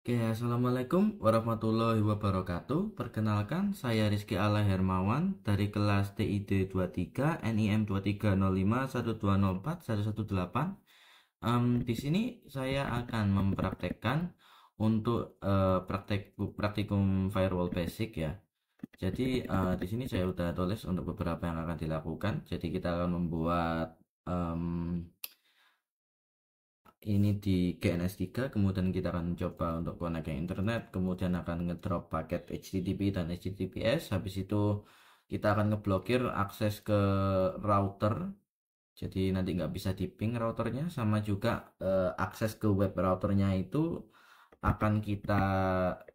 Oke, Assalamualaikum warahmatullahi wabarakatuh. Perkenalkan, saya Rizky Ala Hermawan dari kelas TID 23 NIM 230512041118. Di sini saya akan mempraktekkan untuk praktikum firewall basic ya. Jadi di sini saya udah tulis untuk beberapa yang akan dilakukan. Jadi kita akan membuat em, ini di GNS3, kemudian kita akan coba untuk connect ke internet, kemudian akan ngedrop paket HTTP dan HTTPS. Habis itu kita akan ngeblokir akses ke router, jadi nanti nggak bisa di ping routernya, sama juga akses ke web routernya itu akan kita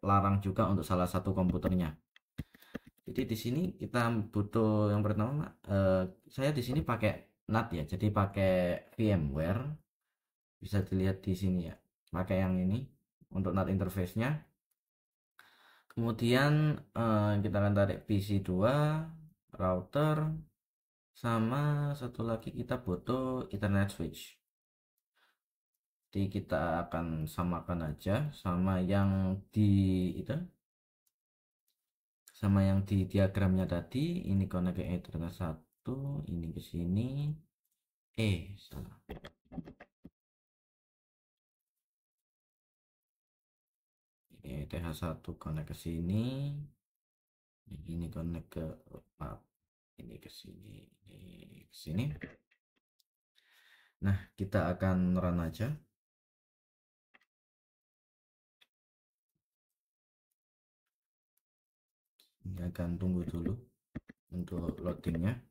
larang juga untuk salah satu komputernya. Jadi di sini kita butuh yang pertama, saya di sini pakai NAT ya, jadi pakai VMware. Bisa dilihat di sini ya, pakai yang ini untuk NAT interface-nya. Kemudian kita akan tarik PC2, router, sama satu lagi kita butuh Ethernet switch. Jadi kita akan samakan aja sama yang di itu, sama yang di diagramnya tadi. Ini connect ke Ethernet 1, ini ke sini. Salah. Ini TH1 connect ke sini. Ini connect ke, maaf, ini ke sini, ini ke sini. Nah, kita akan run aja. Ini akan tunggu dulu untuk loadingnya.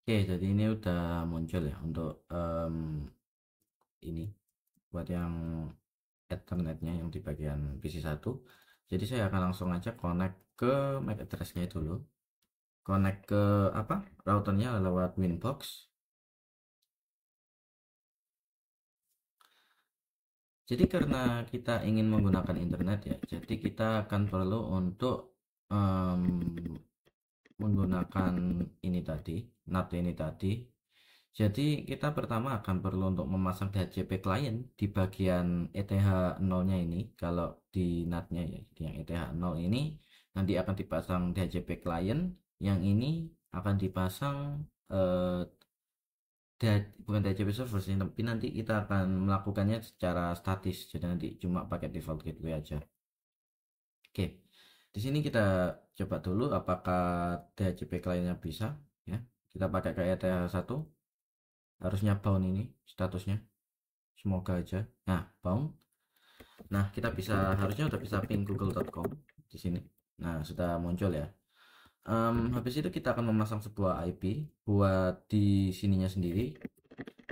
Oke, jadi ini udah muncul ya untuk ini buat yang Ethernetnya yang di bagian PC1. Jadi saya akan langsung aja connect ke MAC address-nya dulu. Connect ke apa? Routernya lewat Winbox. Jadi karena kita ingin menggunakan internet ya, jadi kita akan perlu untuk em, menggunakan ini tadi, NAT ini tadi. Jadi kita pertama akan perlu untuk memasang DHCP client di bagian ETH 0-nya ini. Kalau di NAT-nya ya, yang ETH 0 ini nanti akan dipasang DHCP client, yang ini akan dipasang eh, bukan DHCP server sih, tapi nanti kita akan melakukannya secara statis. Jadi nanti cuma pakai default gateway aja. Oke, di sini kita coba dulu apakah DHCP kliennya bisa ya. Kita pakai kayak ETH1, harusnya bound ini statusnya. Semoga aja. Nah, bound. Nah, kita bisa harusnya udah bisa ping google.com di sini. Nah, sudah muncul ya. Habis itu kita akan memasang sebuah IP buat di sininya sendiri,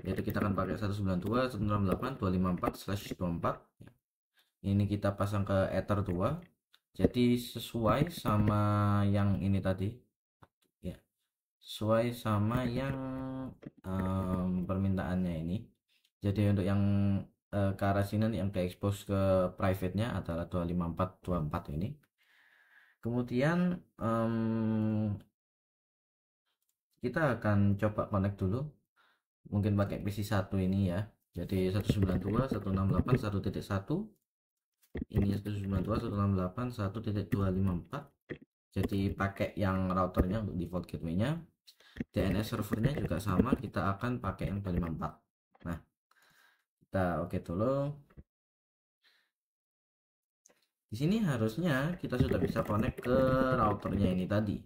yaitu kita akan pakai 192.168.254/24. Ini kita pasang ke Ether 2. Jadi sesuai sama yang ini tadi ya, sesuai sama yang permintaannya ini. Jadi untuk yang ke arah sini yang ke expose ke private-nya adalah 25424 ini. Kemudian kita akan coba connect dulu, mungkin pakai PC1 ini ya. Jadi 192.168.1.1, ini 192.168.1.254. Jadi pakai yang routernya untuk default gateway-nya. DNS servernya juga sama, kita akan pakai yang 254. Nah, kita oke dulu. Di sini harusnya kita sudah bisa connect ke routernya ini tadi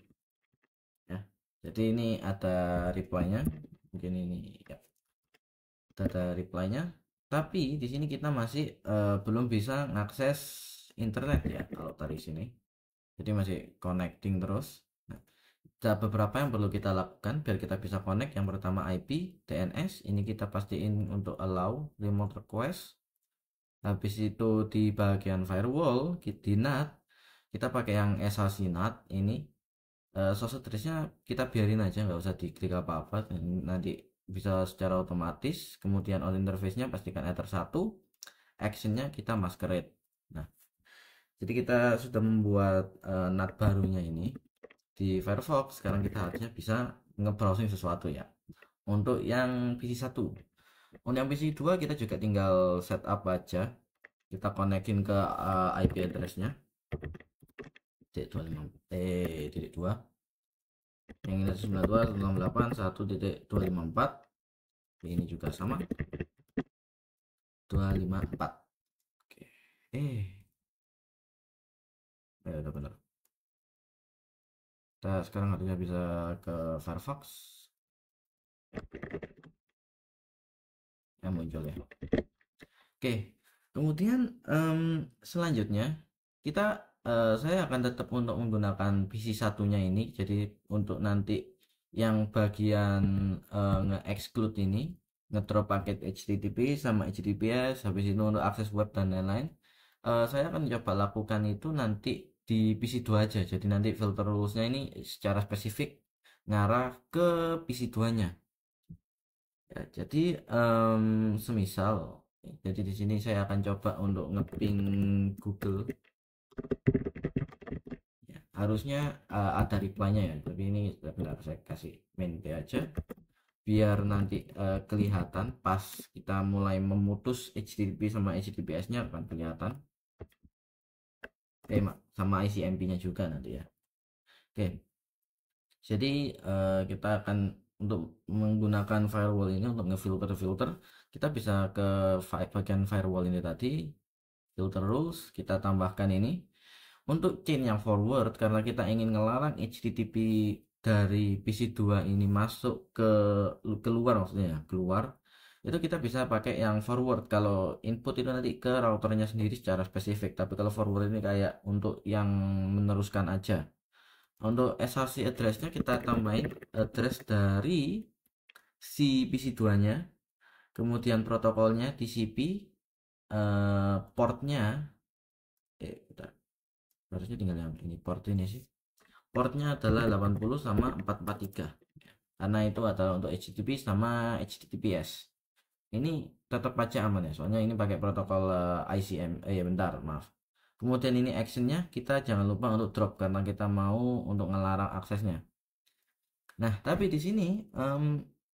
ya. Jadi ini ada reply-nya, mungkin ini ya, ada reply-nya. Tapi di sini kita masih belum bisa mengakses internet ya kalau dari sini. Jadi masih connecting terus. Nah, ada beberapa yang perlu kita lakukan biar kita bisa connect. Yang pertama IP, DNS, ini kita pastiin untuk allow remote request. Habis itu di bagian firewall di NAT kita pakai yang SAC NAT ini. Source address-nya kita biarin aja, nggak usah diklik apa-apa, nanti bisa secara otomatis. Kemudian on interface-nya pastikan Ether 1, action-nya kita masquerade. Nah, jadi kita sudah membuat NAT barunya ini di Firefox. Sekarang kita harusnya bisa nge-browsing sesuatu ya. Untuk yang PC1, untuk yang PC2 kita juga tinggal setup aja. Kita konekin ke IP address-nya titik 2, yang ini 192.168.1.254. Ini juga sama 254. Oke, udah benar. Kita sekarang harusnya bisa ke Firefox yang muncul ya. Oke, kemudian selanjutnya saya akan tetap untuk menggunakan PC satunya ini. Jadi untuk nanti yang bagian nge-exclude ini, ngedrop paket HTTP sama HTTPS, habis itu untuk akses web dan lain-lain, saya akan coba lakukan itu nanti di PC2 aja. Jadi nanti filter rules-nya ini secara spesifik ngarah ke PC2-nya. Ya, jadi semisal, jadi di sini saya akan coba untuk ngeping Google. Ya, harusnya ada reply-nya ya, tapi ini sebentar saya kasih main P aja biar nanti kelihatan pas kita mulai memutus HTTP sama HTTPS-nya akan kelihatan. Sama ICMP-nya juga nanti ya. Oke. Jadi kita akan untuk menggunakan firewall ini untuk ngefilter, kita bisa ke bagian firewall ini tadi, filter rules, kita tambahkan ini. Untuk chain yang forward, karena kita ingin ngelarang HTTP dari PC2 ini masuk ke keluar, maksudnya ya, keluar, itu kita bisa pakai yang forward. Kalau input itu nanti ke routernya sendiri secara spesifik, tapi kalau forward ini kayak untuk yang meneruskan aja. Untuk SRC address-nya kita tambahin address dari si PC2 nya, kemudian protokolnya TCP, portnya bentar, harusnya tinggal yang ini, port ini sih, portnya adalah 80 sama 443 karena itu adalah untuk HTTP sama HTTPS. Ini tetap aja aman ya, soalnya ini pakai protokol ICM. Ya bentar, maaf. Kemudian ini actionnya kita jangan lupa untuk drop karena kita mau untuk ngelarang aksesnya. Nah, tapi di sini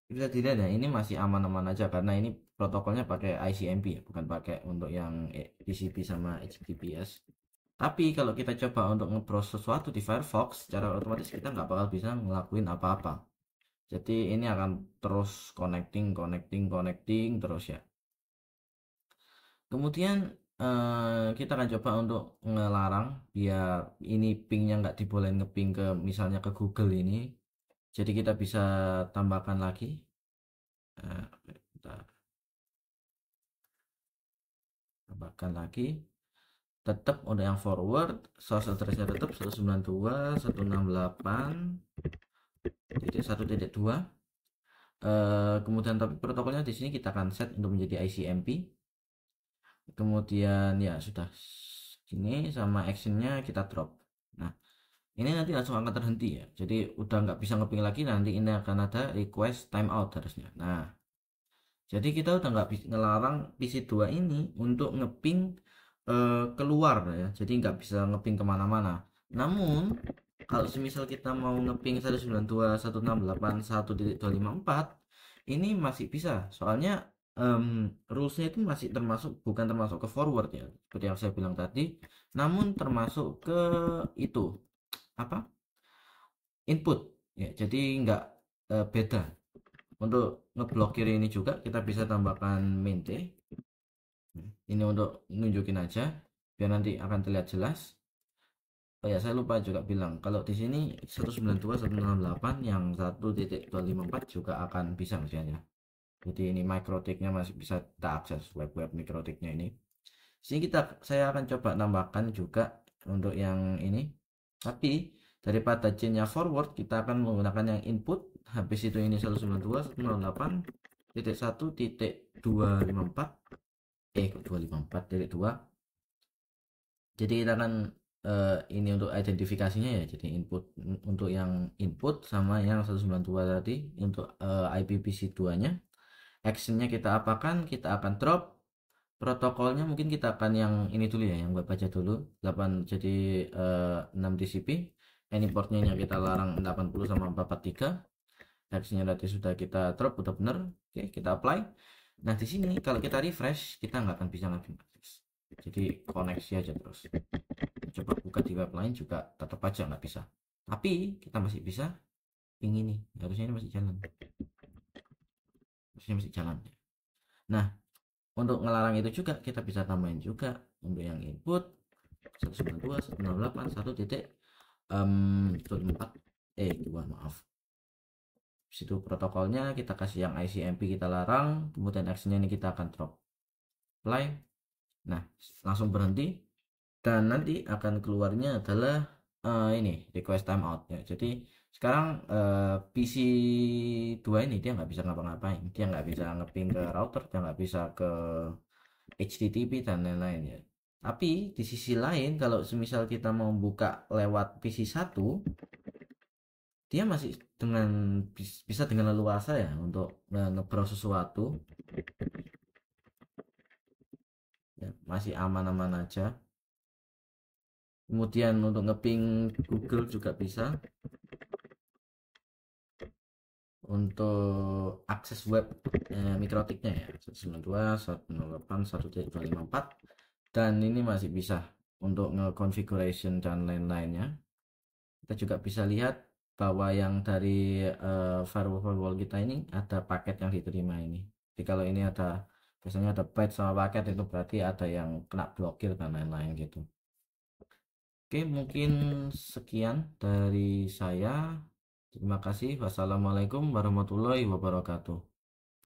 bisa dilihat ya, ini masih aman-aman aja karena ini protokolnya pakai ICMP ya, bukan pakai untuk yang TCP sama HTTPS. Tapi kalau kita coba untuk nge-browse sesuatu di Firefox, secara otomatis kita nggak bakal bisa ngelakuin apa-apa. Jadi ini akan terus connecting terus ya. Kemudian kita akan coba untuk ngelarang biar ini pingnya nggak dibolehin ngeping ke misalnya ke Google ini. Jadi kita bisa tambahkan lagi. Tambahkan lagi. Tetap untuk yang forward, source address-nya tetap 192.168.1.2. Kemudian tapi protokolnya di sini kita akan set untuk menjadi ICMP. Kemudian ya sudah ini sama actionnya kita drop. Nah, ini nanti langsung akan terhenti ya, jadi udah nggak bisa ngeping lagi, nanti ini akan ada request timeout harusnya. Nah, Jadi kita udah nggak bisa ngelarang PC2 ini untuk ngeping keluar ya. Jadi nggak bisa ngeping kemana-mana. Namun kalau semisal kita mau ngeping 192.168.1.254 ini masih bisa. Soalnya rulesnya itu masih termasuk, bukan termasuk ke forward ya, seperti yang saya bilang tadi, namun termasuk ke itu apa, input ya. Jadi nggak beda. Untuk ngeblokir ini juga kita bisa tambahkan main T. Ini untuk nunjukin aja biar nanti akan terlihat jelas. Oh ya, saya lupa juga bilang kalau di sini 192.168 yang 1.254 juga akan bisa misalnya. Jadi ini mikrotiknya masih bisa kita akses, web-web mikrotiknya ini. Sini saya akan coba tambahkan juga untuk yang ini. Tapi daripada chainnya forward, kita akan menggunakan yang input. Habis itu ini 192.168.1.254, 254 dari 2. Jadi kita akan ini untuk identifikasinya ya. Jadi input untuk yang input sama yang 192 tadi untuk IPv6 2-nya. Actionnya kita apakan? Kita akan drop. Protokolnya mungkin kita akan yang ini dulu ya, yang web aja dulu. 8 jadi 6 TCP. Any portnya yang kita larang 80 sama 443. Actionnya tadi sudah kita drop, udah bener. Oke, kita apply. Nah di sini kalau kita refresh kita nggak akan bisa ngambil akses. Jadi koneksi aja terus. Coba buka di web lain juga tetap aja nggak bisa. Tapi kita masih bisa ping ini. Harusnya ini masih jalan. Harusnya masih jalan. Nah, untuk ngelarang itu juga kita bisa tambahin juga untuk yang input 192.168 1 titik 4 2 maaf. Situ protokolnya kita kasih yang ICMP kita larang, kemudian actionnya ini kita akan drop play. Nah, langsung berhenti dan nanti akan keluarnya adalah ini request timeout ya. Jadi sekarang PC 2 ini dia nggak bisa ngapa-ngapain, dia nggak bisa ngeping ke router, dia nggak bisa ke HTTP dan lain-lain ya. Tapi di sisi lain kalau semisal kita mau buka lewat PC 1, dia masih dengan bisa dengan leluasa ya untuk nge-browse sesuatu ya, masih aman-aman aja. Kemudian untuk ngeping Google juga bisa. Untuk akses web mikrotiknya ya 192.168.1.254 dan ini masih bisa untuk nge-configuration dan lain-lainnya. Kita juga bisa lihat bahwa yang dari firewall kita ini ada paket yang diterima ini. Jadi kalau ini ada, biasanya ada byte sama paket, itu berarti ada yang kena blokir dan lain-lain gitu. Oke, mungkin sekian dari saya. Terima kasih. Wassalamualaikum warahmatullahi wabarakatuh.